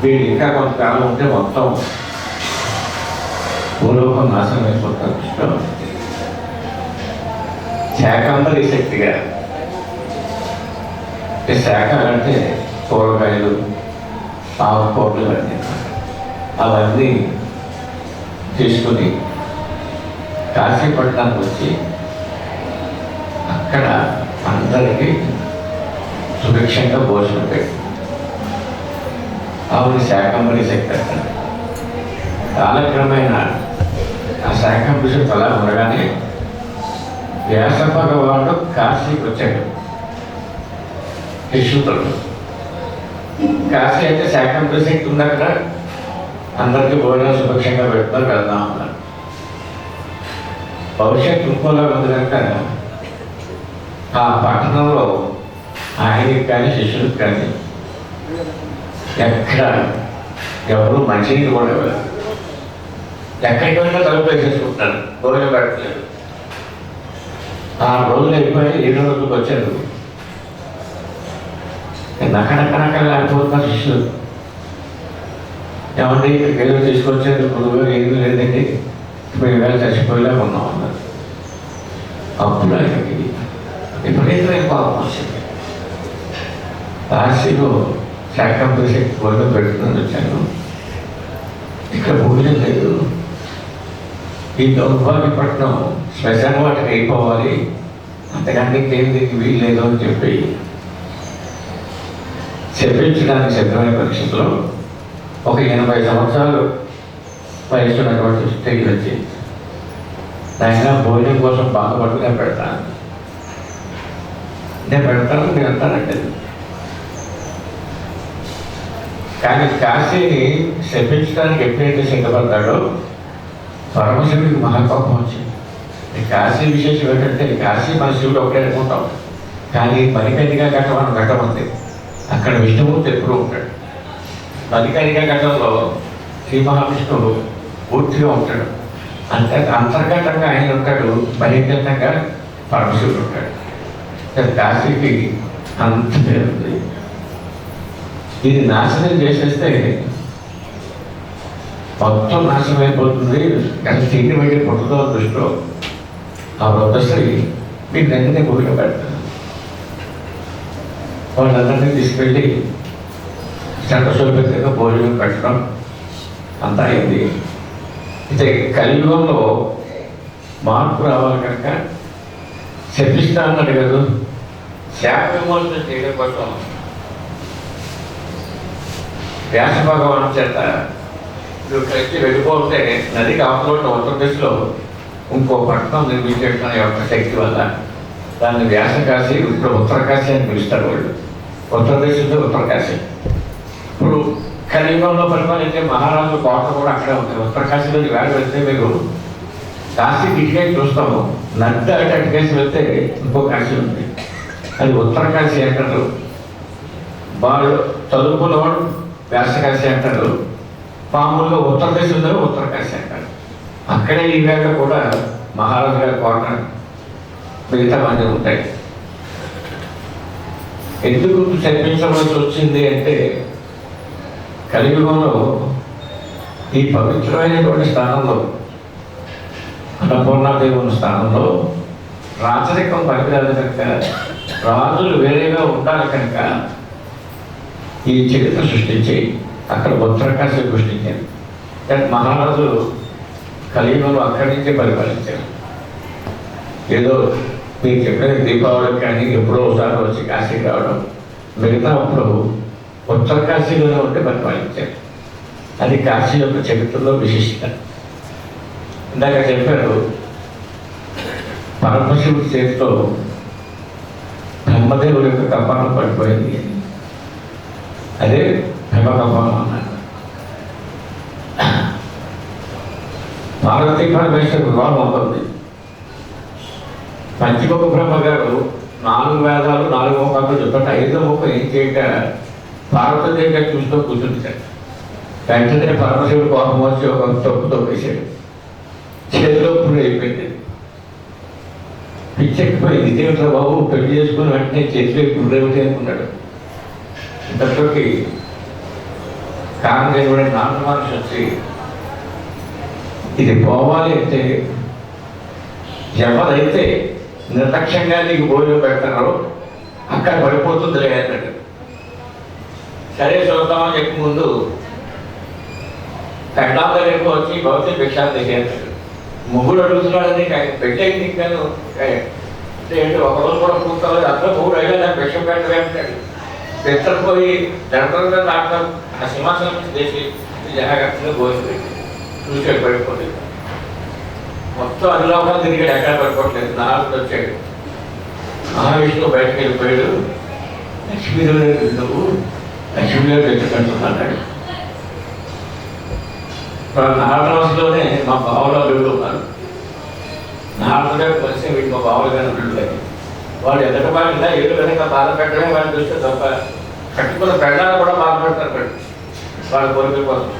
వీడు ఇంకా కొంతకాలం ఉంటే మొత్తం భూలోకం నాశనం అయిపోతారు. దృష్టిలో శాకంబరి శక్తిగా, శాఖ అంటే కూరగాయలు, ఆకుకూరలు ఇవన్నీ, అవన్నీ తీసుకుని కాశీపట్నానికి వచ్చి అక్కడ అందరికీ సుభిక్షంగా భోజనం పెట్టి ఆవిడ శాకంబరి శక్తి అంటారు. కాలక్రమేణా ఆ శాకంబరి శక్తి అలా ఉండగానే వ్యాస భగవానుడు కాశీకి వచ్చాడు. విష్ణుతుడు కాశీ అయితే శాకంబరి శక్తి ఉంది, అక్కడ అందరికీ భోజనం సుభిక్షంగా పెడతారు, వెళ్దాం అన్నారు. భవిష్యత్తు ఇంకోలా ఉంది కనుక ఆ పట్టణంలో ఆయనకి కానీ శిష్యులకు కానీ ఎక్కడ ఎవరు మంచినీళ్ళు కూడా ఇవ్వలేదు. ఎక్కడికి వెళ్ళినా తలుపు వేసేసుకుంటున్నారు, భోజనం పెట్టలేదు. ఆ రోజులు అయిపోయి 7 రోజులకు వచ్చారు. నక్కడక్కడక్కడ లేకపోతున్నారు శిష్యులు. ఏమంటే ఇక్కడికి ఏదో తీసుకొచ్చారు, గురువు ఏమీ లేదండి, మేము వేళ చచ్చిపోయేలా ఉన్నాం అన్నారు. అప్పుడు ఆయనకి విపరీతమైన పాపం వచ్చింది. కాశీలో శాకంబరి శక్తి భోజనం పెడుతుందని వచ్చాను, ఇక్కడ భోజనం లేదు, ఈ దౌర్భాగ్యపట్నం శ్మశాన వాటికి అయిపోవాలి, అంతకంటే ఇంకేం దీనికి వీలు లేదు అని చెప్పి చెప్పించడానికి సిద్ధమైన పరిస్థితుల్లో ఒక 80 సంవత్సరాలు వయసు ఉన్నటువంటి స్త్రీ వచ్చి, ఆయన భోజనం కోసం బాధపడుతూ నేను పెడతాను నేను అంటానంటే. కానీ కాశీని శపించడానికి ఎప్పుడైతే సిద్ధపడతాడో పరమశివుడికి మహాకోపం వచ్చింది. కాశీ విశేషం ఏంటంటే, కాశీ మన శివుడు ఒకటే అనుకుంటాం, కానీ మణికర్ణికా ఘట్టం అని ఘట్టం ఉంది, అక్కడ విష్ణుమూర్తి ఎప్పుడూ ఉంటాడు. మణికర్ణికా ఘట్టంలో శ్రీ మహావిష్ణువు పూర్తిగా ఉంటాడు, అంతర్గతంగా ఆయన ఉంటాడు, బహిర్గతంగా పరమశివుడు ఉంటాడు. కాశీకి అంత పేరుంది. ఇది నాశనం చేసేస్తే మొత్తం నాశనం అయిపోతుంది, కానీ తిండి దగ్గర పుట్టదో దృష్టిలో ఆ వృద్ధశ్రీ మీకు వెంటనే గుడిలో పెడతాను. వాళ్ళందరినీ తీసుకెళ్ళి చట్టశోభితంగా భోజనం పెట్టడం అంతా అయింది. అయితే కలియుగంలో మార్పు రావాలి కనుక శపిస్తా అన్నాడు కదా, శాప విమోచన చేయడం కోసం వ్యాస భగవాను చేత నువ్వు కలిసి వెళ్ళిపోతే నదికి అవతల ఉత్తరప్రదేశ్లో ఇంకో పట్టణం నిర్మించడం యొక్క శక్తి వల్ల దాన్ని వ్యాసకాశి, ఇప్పుడు ఉత్తరకాశి అని పిలుస్తారు వాళ్ళు. ఉత్తరప్రదేశ్లో ఉత్తరకాశి. ఇప్పుడు కలియుగంలో పరిపాలించే మహారాజు కోట కూడా అక్కడే ఉంటుంది. ఉత్తరకాశీలో వేళ వెళ్తే మీరు కాశీ ఇటుకేసి చూస్తాము, నడ్డ అటుకేసి వెళ్తే ఇంకో కాశీ ఉంది, అది ఉత్తరకాశీ అంటారు. వాళ్ళు చదువుకున్నవాడు వ్యాసకాశి అంటారు, మామూలుగా ఉత్తరప్రదేశ్ ఉందని ఉత్తరకాశి అంటారు. అక్కడే ఈ వేళ కూడా మహారాజు గారి కోట మిగతా మంది ఉంటాయి. ఎందుకు చర్పించవలసి వచ్చింది అంటే, కలియుగంలో ఈ పవిత్రమైనటువంటి స్థానంలో, అన్నపూర్ణాదేవుని స్థానంలో రాచరికం పనికిరాదు కనుక, రాజులు వేరేగా ఉండాలి కనుక ఈ చరిత్ర సృష్టించి అక్కడ ఉత్తరకాశీ సృష్టించారు. కానీ మహారాజు కలియుగంలో అక్కడి నుంచే పరిపాలించారు. ఏదో మీకు చెప్పిన దీపావళికి కానీ ఎప్పుడో ఒకసారి వచ్చి కాశీకి రావడం, మిగతా అప్పుడు ఉత్తరకాశీలోనే ఉంటే పరిపాలించారు. అది కాశీ యొక్క చరిత్రలో విశిష్టత. ఇందాక చెప్పారు, పరమశివుడి చేతితో బ్రహ్మదేవుడి యొక్క కపాలం పడిపోయింది, అదే బ్రహ్మకపాలం అన్నారు. పార్వతీ పరమేశ్వర వివాహం అవుతుంది. పంచముఖ బ్రహ్మ గారు 4 వేదాలు 4 ముఖాలు చెప్పండి, 5వ ముఖం ఏం చేయక పార్వతీదేవిగా చూస్తూ కూర్చుంటాడు. వెంటనే పరమశివుడు కోపం వచ్చి ఒక తొక్కు తొక్కేశాడు, చేతిలో పురుడు అయిపోయింది. పిచ్చెక్కిపోయింది, ఇదేమిట్రా బాబు, పెళ్లి చేసుకుని వెంటనే చేతిలో పురుడు ఏమిటి అనుకున్నాడు. ఇంతలోకి కారణం నాన్న మనిషి వచ్చి ఇది పోవాలి అంటే ఎవరైతే నిర్లక్ష్యంగా నీకు భోజనం పెడతారో అక్కడ పడిపోతుంది అన్నాడు. సరే చూద్దామని చెప్పి ముందు పెళ్ళాం దగ్గరికి వచ్చి భౌతిక భిక్షాలు దిగేస్తాడు. మొగుడు అడుగుతున్నాడని పెట్టేది ఇంకాను ఏంటి ఒకరోజు కూడా కూర్చోవాలి, అందరూ మూడు అయ్యా నాకు భిక్షం పెట్టవే అంటాడు. పెద్దపోయి జనరల్గా డాక్టర్ ఆ సింహాసనం చేసి జాగ్రత్తగా భోజనం పెట్టి చూసాడు పడిపోతుంది. మొత్తం అధిలోకాలు తిరిగాడు, ఎక్కడ పడిపోవట్లేదు. నాలుగు వచ్చాడు. మహావిష్ణువు బయటకు వెళ్ళిపోయాడు. లక్ష్మీదేవి నువ్వు లక్ష్మీదేవి తెచ్చుకుంటున్నాడు. నారదవంశంలోనే మా బావులో వీళ్ళు ఉన్నారు. నారదుడే కలిసి వీళ్ళు మా బావులుగానే వీళ్ళు వాళ్ళు ఎదట బాగా ఏడు కనుక బాధ పెట్టడమే వాళ్ళు చూస్తే తప్ప కట్టుకున్న పెళ్ళాలు కూడా బాధపడతారు వాళ్ళ కోరికల కోసం.